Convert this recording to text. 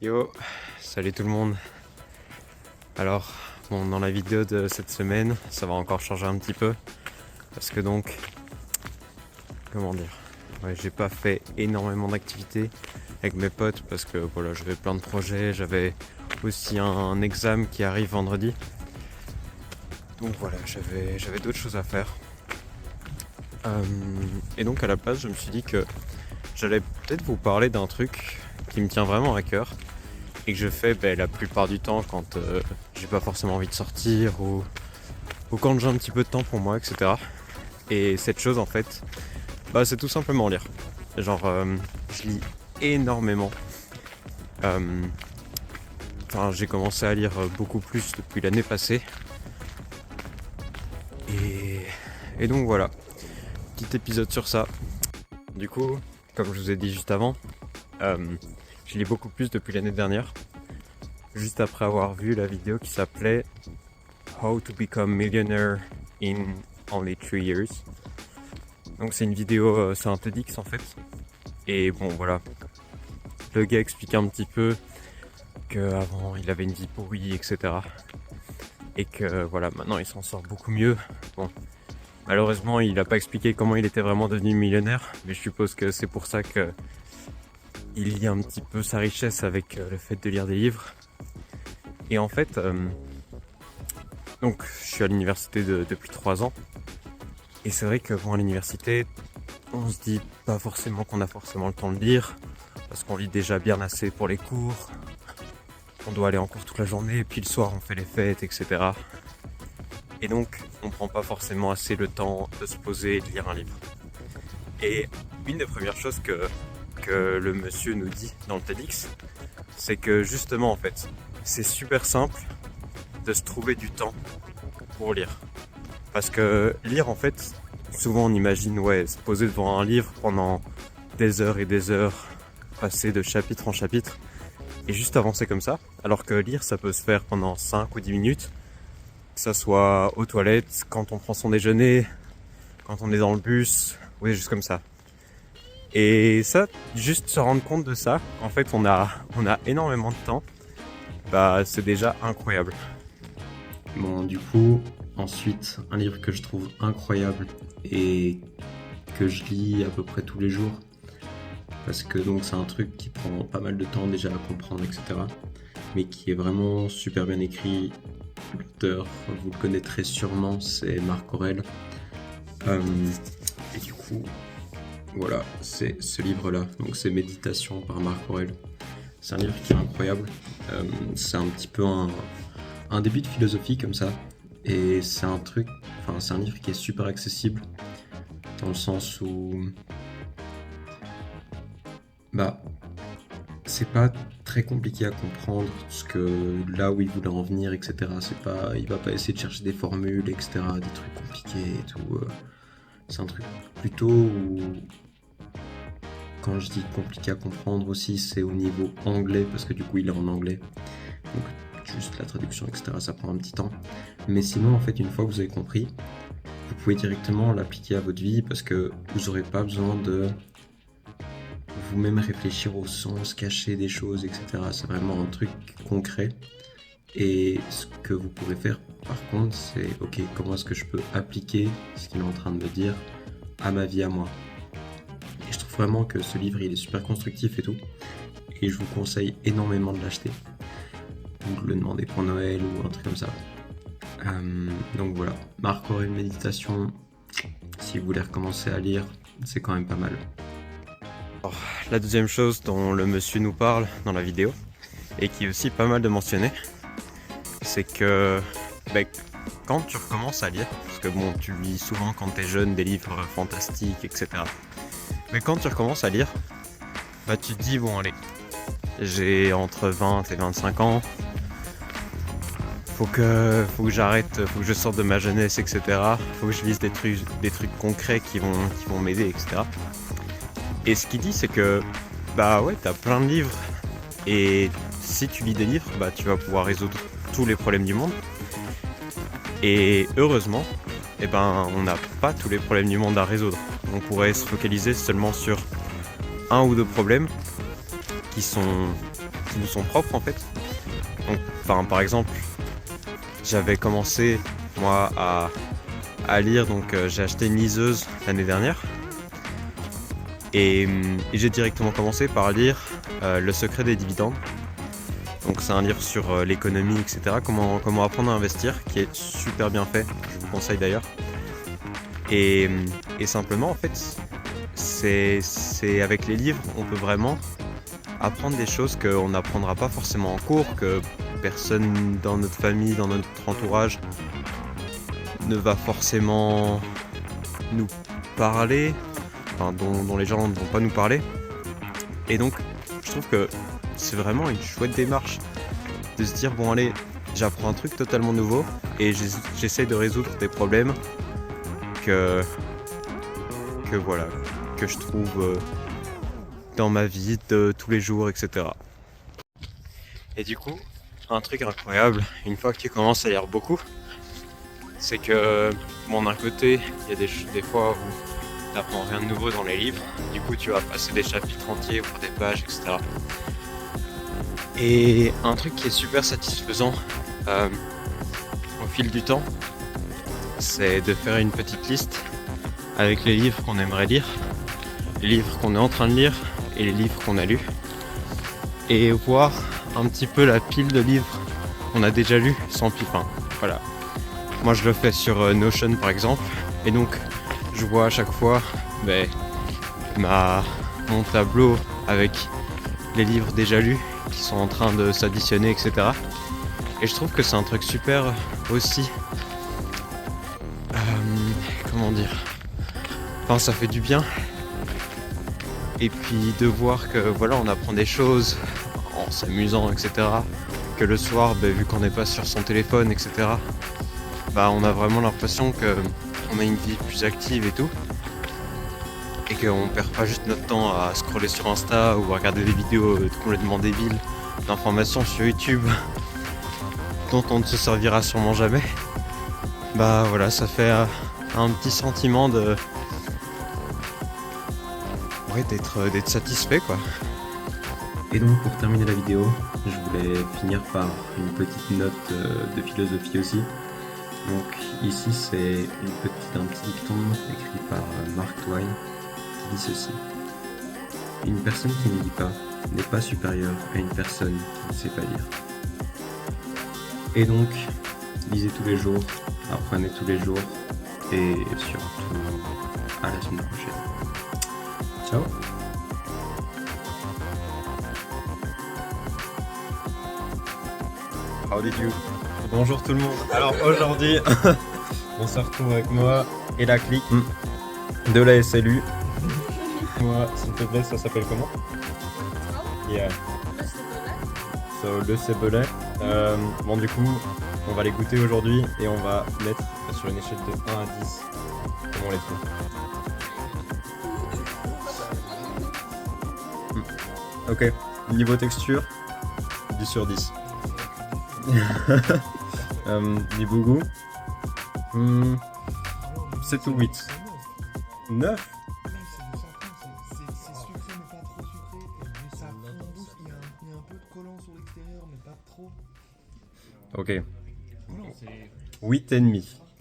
Yo, salut tout le monde. Alors, bon, dans la vidéo de cette semaine, ça va encore changer un petit peu. Parce que donc, comment dire, ouais, j'ai pas fait énormément d'activités avec mes potes parce que voilà, j'avais plein de projets, j'avais aussi un examen qui arrive vendredi. Donc voilà, j'avais d'autres choses à faire. Et donc à la place, je me suis dit que j'allais peut-être vous parler d'un truc qui me tient vraiment à cœur et que je fais la plupart du temps quand j'ai pas forcément envie de sortir ou quand j'ai un petit peu de temps pour moi, etc. Et cette chose en fait, c'est tout simplement lire. Genre, je lis énormément. J'ai commencé à lire beaucoup plus depuis l'année passée. Et donc voilà, petit épisode sur ça. Du coup, comme je vous ai dit juste avant, je lis beaucoup plus depuis l'année dernière. Juste après avoir vu la vidéo qui s'appelait How to Become Millionaire in Only 3 Years. Donc c'est une vidéo, c'est un TEDx en fait. Et bon voilà, le gars explique un petit peu qu'avant il avait une vie pourrie, etc. Et que voilà, maintenant il s'en sort beaucoup mieux. Bon, malheureusement il n'a pas expliqué comment il était vraiment devenu millionnaire, mais je suppose que c'est pour ça que il lie un petit peu sa richesse avec le fait de lire des livres. Et en fait, donc je suis à l'université depuis 3 ans. Et c'est vrai que à l'université, on se dit pas forcément qu'on a forcément le temps de lire, parce qu'on lit déjà bien assez pour les cours, on doit aller en cours toute la journée, et puis le soir on fait les fêtes, etc. Et donc on prend pas forcément assez le temps de se poser et de lire un livre. Et une des premières choses que le monsieur nous dit dans le TEDx, c'est que justement en fait, c'est super simple de se trouver du temps pour lire. Parce que lire en fait, souvent on imagine se poser devant un livre pendant des heures et des heures, passer de chapitre en chapitre et juste avancer comme ça. Alors que lire ça peut se faire pendant 5 ou 10 minutes, que ça soit aux toilettes, quand on prend son déjeuner, quand on est dans le bus, ou juste comme ça. Et ça, juste se rendre compte de ça, en fait on a énormément de temps, c'est déjà incroyable. Bon, du coup, ensuite, un livre que je trouve incroyable et que je lis à peu près tous les jours, parce que donc c'est un truc qui prend pas mal de temps déjà à comprendre, etc. Mais qui est vraiment super bien écrit. L'auteur, vous le connaîtrez sûrement, c'est Marc Aurèle. Et du coup, voilà, c'est ce livre-là. Donc c'est Méditation par Marc Aurèle. C'est un livre qui est incroyable. C'est un petit peu un début de philosophie comme ça. Et c'est un livre qui est super accessible dans le sens où c'est pas très compliqué à comprendre ce que là où il voulait en venir, etc. Il va pas essayer de chercher des formules, etc. Des trucs compliqués et tout. C'est un truc plutôt où, quand je dis compliqué à comprendre aussi, c'est au niveau anglais parce que du coup il est en anglais. Donc juste la traduction, etc. ça prend un petit temps. Mais sinon, en fait, une fois que vous avez compris, vous pouvez directement l'appliquer à votre vie parce que vous n'aurez pas besoin de vous-même réfléchir au sens caché des choses, etc. C'est vraiment un truc concret. Et ce que vous pourrez faire, par contre, c'est ok, comment est-ce que je peux appliquer ce qu'il est en train de me dire à ma vie à moi. Et je trouve vraiment que ce livre, il est super constructif et tout. Et je vous conseille énormément de l'acheter. Vous le demandez pour Noël ou un truc comme ça. Donc voilà, Marc Aurèle Méditation, si vous voulez recommencer à lire, c'est quand même pas mal. Alors, la deuxième chose dont le monsieur nous parle dans la vidéo, et qui est aussi pas mal de mentionner, c'est que quand tu recommences à lire, parce que bon, tu lis souvent quand t'es jeune des livres fantastiques, etc. Mais quand tu recommences à lire, tu te dis bon allez, j'ai entre 20 et 25 ans, faut que j'arrête, faut que je sorte de ma jeunesse, etc. Faut que je lise des trucs concrets qui vont m'aider, etc. Et ce qu'il dit, c'est que t'as plein de livres et si tu lis des livres, tu vas pouvoir résoudre tous les problèmes du monde. Et heureusement, on n'a pas tous les problèmes du monde à résoudre. On pourrait se focaliser seulement sur un ou deux problèmes qui sont qui nous sont propres en fait. Donc, enfin, par exemple, j'avais commencé moi à lire, donc j'ai acheté une liseuse l'année dernière et j'ai directement commencé par lire Le secret des dividendes. Donc c'est un livre sur l'économie, etc. Comment apprendre à investir, qui est super bien fait, je vous conseille d'ailleurs. Et simplement en fait, c'est avec les livres, on peut vraiment apprendre des choses qu'on n'apprendra pas forcément en cours, que personne dans notre famille, dans notre entourage ne va forcément nous parler, enfin dont les gens ne vont pas nous parler. Et donc je trouve que c'est vraiment une chouette démarche de se dire bon allez, j'apprends un truc totalement nouveau et j'essaye de résoudre des problèmes que voilà, que je trouve dans ma vie de tous les jours, etc. Et du coup, un truc incroyable, une fois que tu commences à lire beaucoup, c'est que, bon, d'un côté, il y a des fois où tu n'apprends rien de nouveau dans les livres, du coup tu vas passer des chapitres entiers pour des pages, etc. Et un truc qui est super satisfaisant au fil du temps, c'est de faire une petite liste avec les livres qu'on aimerait lire, les livres qu'on est en train de lire et les livres qu'on a lus, et voir un petit peu la pile de livres qu'on a déjà lus sans pipin. Voilà. Moi je le fais sur Notion par exemple, et donc je vois à chaque fois mon tableau avec les livres déjà lus qui sont en train de s'additionner, etc. Et je trouve que c'est un truc super aussi. Comment dire, enfin ça fait du bien. Et puis de voir que voilà, on apprend des choses en s'amusant, etc. Que le soir, vu qu'on n'est pas sur son téléphone, etc. On a vraiment l'impression qu'on a une vie plus active et tout. Et qu'on perd pas juste notre temps à scroller sur Insta ou à regarder des vidéos complètement débiles d'informations sur YouTube dont on ne se servira sûrement jamais. Voilà, ça fait un petit sentiment d'être satisfait quoi. Et donc pour terminer la vidéo, je voulais finir par une petite note de philosophie aussi. Donc ici c'est un petit dicton écrit par Mark Twain qui dit ceci: une personne qui ne lit pas n'est pas supérieure à une personne qui ne sait pas lire. Et donc, lisez tous les jours, apprenez tous les jours et surtout à la semaine prochaine. Ciao. How did you? Bonjour tout le monde. Alors aujourd'hui, on se retrouve avec moi et la clique de la SLU. Moi, s'il te plaît, ça s'appelle comment? Yeah. So, le Cébellet. Bon, du coup, on va les goûter aujourd'hui et on va mettre sur une échelle de 1 à 10 comment on les trouve. Ok, niveau texture, 10 sur 10. Niveau goût, 7 ou 8. 9. C'est sucré mais pas trop sucré, et ça fond en bouche, il y a un peu de collant sur l'extérieur mais pas trop. Ok. 8,5.